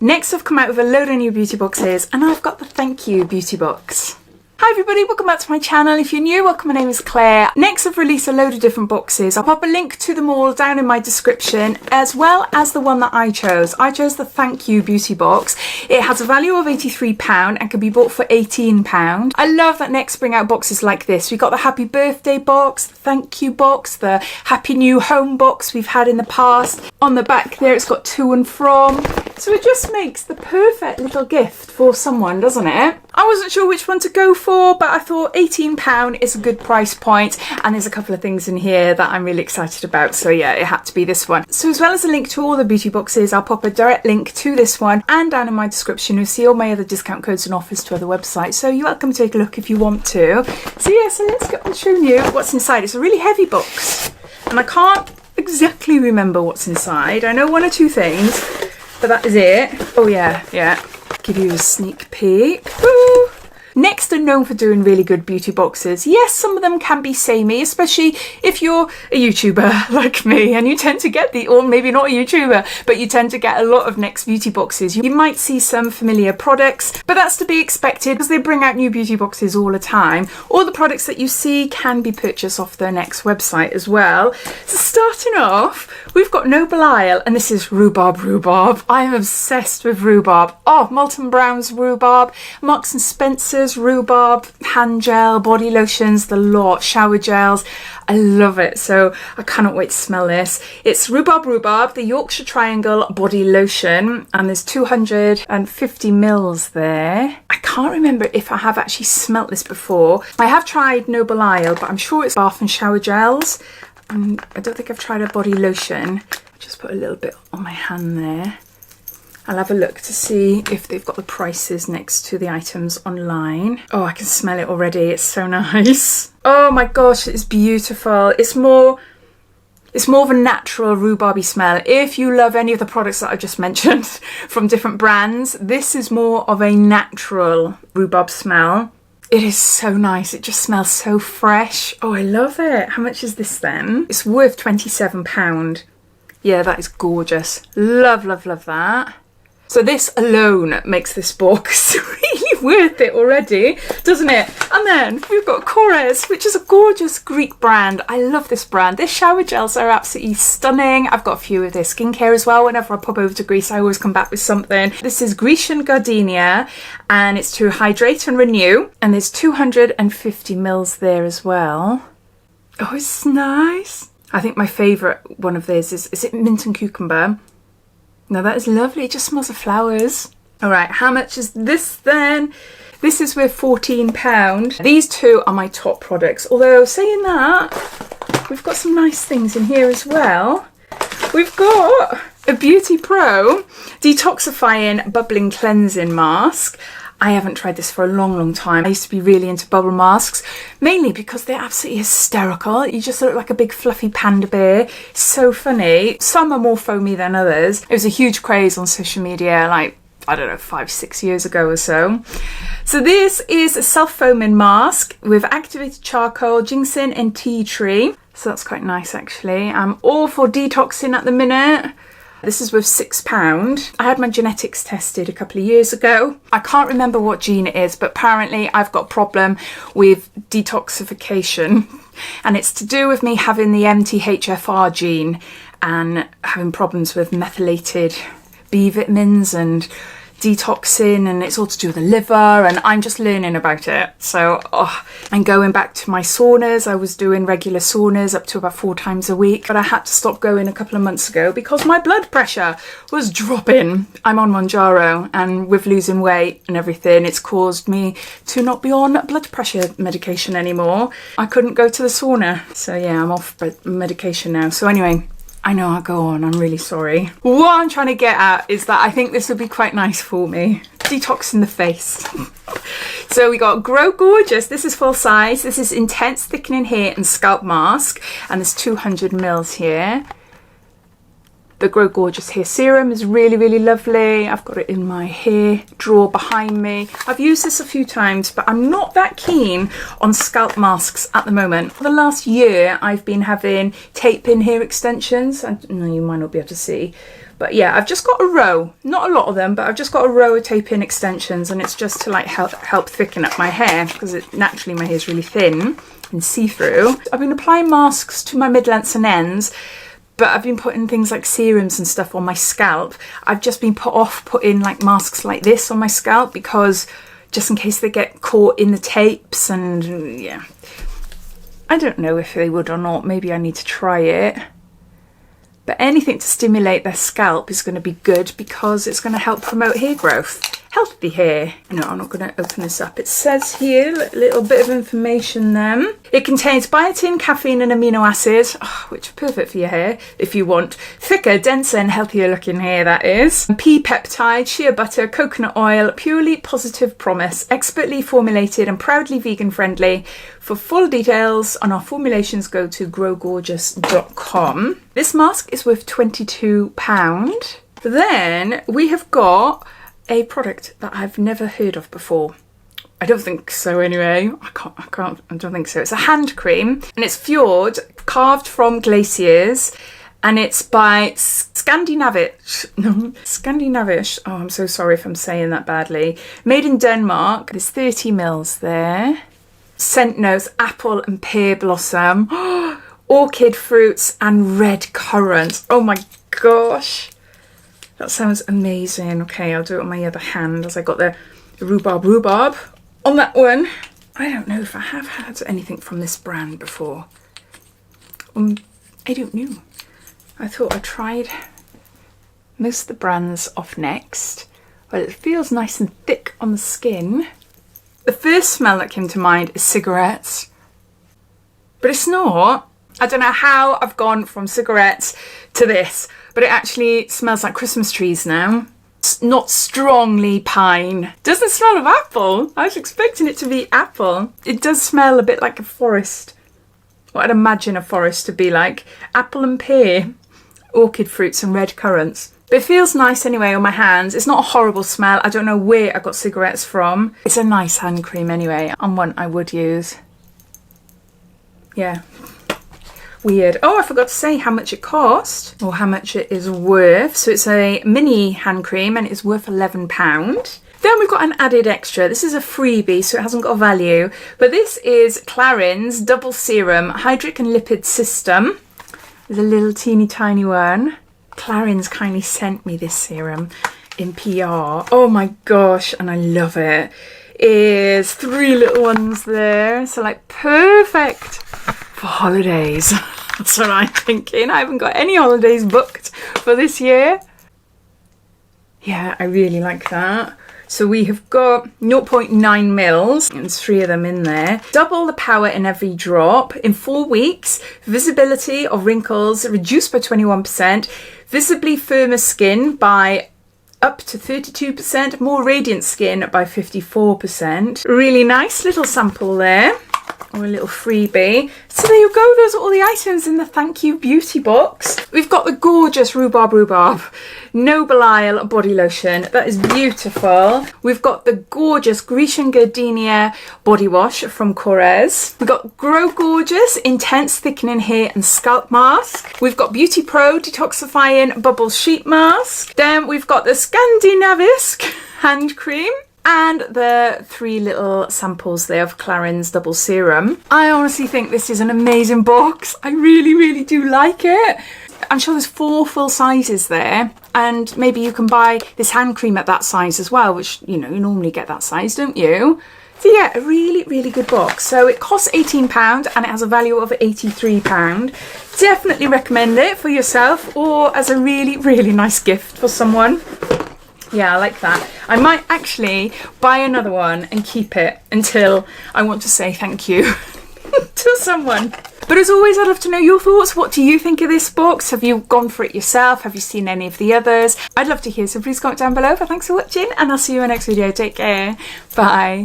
Next I've come out with a load of new beauty boxes, and I've got the thank you beauty box. Hi everybody, welcome back to my channel. If you're new, welcome, my name is Claire. Next I've released a load of different boxes. I'll pop a link to them all down in my description, as well as the one that I chose. I chose the thank you beauty box. It has a value of £83 and can be bought for £18. I love that Next bring out boxes like this. We've got the happy birthday box, the thank you box, the happy new home box we've had in the past. On the back there it's got to and from. So it just makes the perfect little gift for someone, doesn't it? I wasn't sure which one to go for, but I thought £18 is a good price point, and there's a couple of things in here that I'm really excited about, so yeah, it had to be this one. So as well as a link to all the beauty boxes, I'll pop a direct link to this one, and down in my description you'll see all my other discount codes and offers to other websites, so you're welcome to take a look if you want to. So yeah, so let's get on showing you what's inside. It's a really heavy box, and I can't exactly remember what's inside. I know one or two things, but that is it. Oh yeah. Give you a sneak peek. Woo! Next are known for doing really good beauty boxes. Yes, some of them can be samey, especially if you're a YouTuber like me and you tend to get or maybe not a YouTuber, but you tend to get a lot of Next beauty boxes. You might see some familiar products, but that's to be expected because they bring out new beauty boxes all the time. All the products that you see can be purchased off their Next website as well. So starting off, we've got Noble Isle, and this is Rhubarb. I am obsessed with Rhubarb. Oh, Molton Brown's Rhubarb, Marks and Spencer's Rhubarb, hand gel, body lotions, the lot, shower gels. I love it, so I cannot wait to smell this. It's Rhubarb, the Yorkshire Triangle body lotion, and there's 250 mils there. I can't remember if I have actually smelt this before. I have tried Noble Isle, but I'm sure it's bath and shower gels. I don't think I've tried a body lotion. Just put a little bit on my hand there. I'll have a look to see if they've got the prices next to the items online. Oh, I can smell it already. It's so nice. Oh my gosh, it's beautiful. It's more of a natural rhubarby smell. If you love any of the products that I just mentioned from different brands, this is more of a natural rhubarb smell. It is so nice. It just smells so fresh. Oh, I love it. How much is this then? It's worth £27. Yeah, that is gorgeous. Love that. So this alone makes this box really worth it already, doesn't it? And then we've got Korres, which is a gorgeous Greek brand. I love this brand. Their shower gels are absolutely stunning. I've got a few of their skincare as well. Whenever I pop over to Greece, I always come back with something. This is Grecian Gardenia, and it's to hydrate and renew. And there's 250 mils there as well. Oh, it's nice. I think my favourite one of theirs is it mint and cucumber? Now that is lovely, it just smells of flowers. All right, how much is this then? This is worth £14. These two are my top products. Although saying that, we've got some nice things in here as well. We've got a Beautypro Detoxifying Bubbling Cleansing Mask. I haven't tried this for a long time. I used to be really into bubble masks, mainly because they're absolutely hysterical. You just look like a big fluffy panda bear. So funny. Some are more foamy than others. It was a huge craze on social media, like, I don't know, 5-6 years ago or so. So this is a self-foaming mask with activated charcoal, ginseng and tea tree. So that's quite nice actually. I'm all for detoxing at the minute. This is worth £6. I had my genetics tested a couple of years ago. I can't remember what gene it is, but apparently I've got a problem with detoxification. And it's to do with me having the MTHFR gene and having problems with methylated B vitamins and detoxing, and it's all to do with the liver, and I'm just learning about it. So I'm going back to my saunas. I was doing regular saunas up to about 4 times a week, but I had to stop going a couple of months ago because my blood pressure was dropping. I'm on Monjaro, and with losing weight and everything, it's caused me to not be on blood pressure medication anymore. I couldn't go to the sauna, so yeah, I'm off medication now. So anyway, I know I'll go on, I'm really sorry. What I'm trying to get at is that I think this would be quite nice for me. Detoxing the face. So we got Grow Gorgeous. This is full size. This is Intense Thickening Hair and Scalp Mask. And there's 200 mils here. The Grow Gorgeous Hair Serum is really lovely. I've got it in my hair drawer behind me. I've used this a few times, but I'm not that keen on scalp masks at the moment. For the last year, I've been having tape-in hair extensions. You might not be able to see, But yeah, I've just got a row, not a lot of them, but I've just got a row of tape-in extensions, and it's just to like help thicken up my hair, because naturally my hair is really thin and see-through. I've been applying masks to my mid-lengths and ends, but I've been putting things like serums and stuff on my scalp. I've just been put off putting like masks like this on my scalp, because just in case they get caught in the tapes, and yeah. I don't know if they would or not. Maybe I need to try it. But anything to stimulate their scalp is going to be good, because it's going to help promote hair growth. Healthy hair. No, I'm not going to open this up. It says here, a little bit of information then. It contains biotin, caffeine and amino acids, which are perfect for your hair if you want thicker, denser and healthier looking hair, that is. Pea peptide, shea butter, coconut oil, purely positive promise, expertly formulated and proudly vegan friendly. For full details on our formulations, go to growgorgeous.com. This mask is worth £22. Then we have got a product that I've never heard of before. I don't think so anyway. I don't think so. It's a hand cream, and it's FJORD, carved from glaciers, and it's by Skandinavisk. Skandinavisk. Oh, I'm so sorry if I'm saying that badly. Made in Denmark. There's 30 mils there. Scent notes, apple and pear blossom, orchid fruits and red currants. Oh my gosh. That sounds amazing. Okay, I'll do it on my other hand, as I got the rhubarb on that one. I don't know if I have had anything from this brand before. I don't know. I thought I tried most of the brands off next. Well, it feels nice and thick on the skin. The first smell that came to mind is cigarettes. But it's not. I don't know how I've gone from cigarettes to this, but it actually smells like Christmas trees now. It's not strongly pine. Doesn't smell of apple. I was expecting it to be apple. It does smell a bit like a forest. What I'd imagine a forest to be like. Apple and pear, orchid fruits and red currants. But it feels nice anyway on my hands. It's not a horrible smell. I don't know where I got cigarettes from. It's a nice hand cream anyway, and one I would use. Yeah. Weird. Oh, I forgot to say how much it cost, or how much it is worth. So it's a mini hand cream, and it's worth £11. Then we've got an added extra. This is a freebie, so it hasn't got a value. But this is Clarins Double Serum Hydric and Lipid System. There's a little teeny tiny one. Clarins kindly sent me this serum in PR. Oh my gosh, and I love it. Is 3 little ones there. So like perfect for holidays. That's what I'm thinking. I haven't got any holidays booked for this year. Yeah, I really like that. So we have got 0.9 mils, and there's 3 of them in there. Double the power in every drop. In 4 weeks, visibility of wrinkles reduced by 21%, visibly firmer skin by up to 32%, more radiant skin by 54%. Really nice little sample there, or a little freebie. So there you go, those are all the items in the Thank You Beauty box. We've got the gorgeous Rhubarb Noble Isle body lotion. That is beautiful. We've got the gorgeous Grecian Gardenia body wash from Korres. We've got Grow Gorgeous Intense Thickening Hair and Scalp Mask. We've got Beautypro Detoxifying Bubble Sheet Mask. Then we've got the Skandinavisk hand cream. And the 3 little samples there of Clarins Double Serum. I honestly think this is an amazing box. I really, really do like it. I'm sure there's 4 full sizes there, and maybe you can buy this hand cream at that size as well, which, you know, you normally get that size, don't you? So yeah, a really, really good box. So it costs £18 and it has a value of £83. Definitely recommend it for yourself or as a really, really nice gift for someone. Yeah, I like that. I might actually buy another one and keep it until I want to say thank you to someone. But as always, I'd love to know your thoughts. What do you think of this box? Have you gone for it yourself? Have you seen any of the others? I'd love to hear, so please comment down below. But thanks for watching, and I'll see you in my next video. Take care. Bye.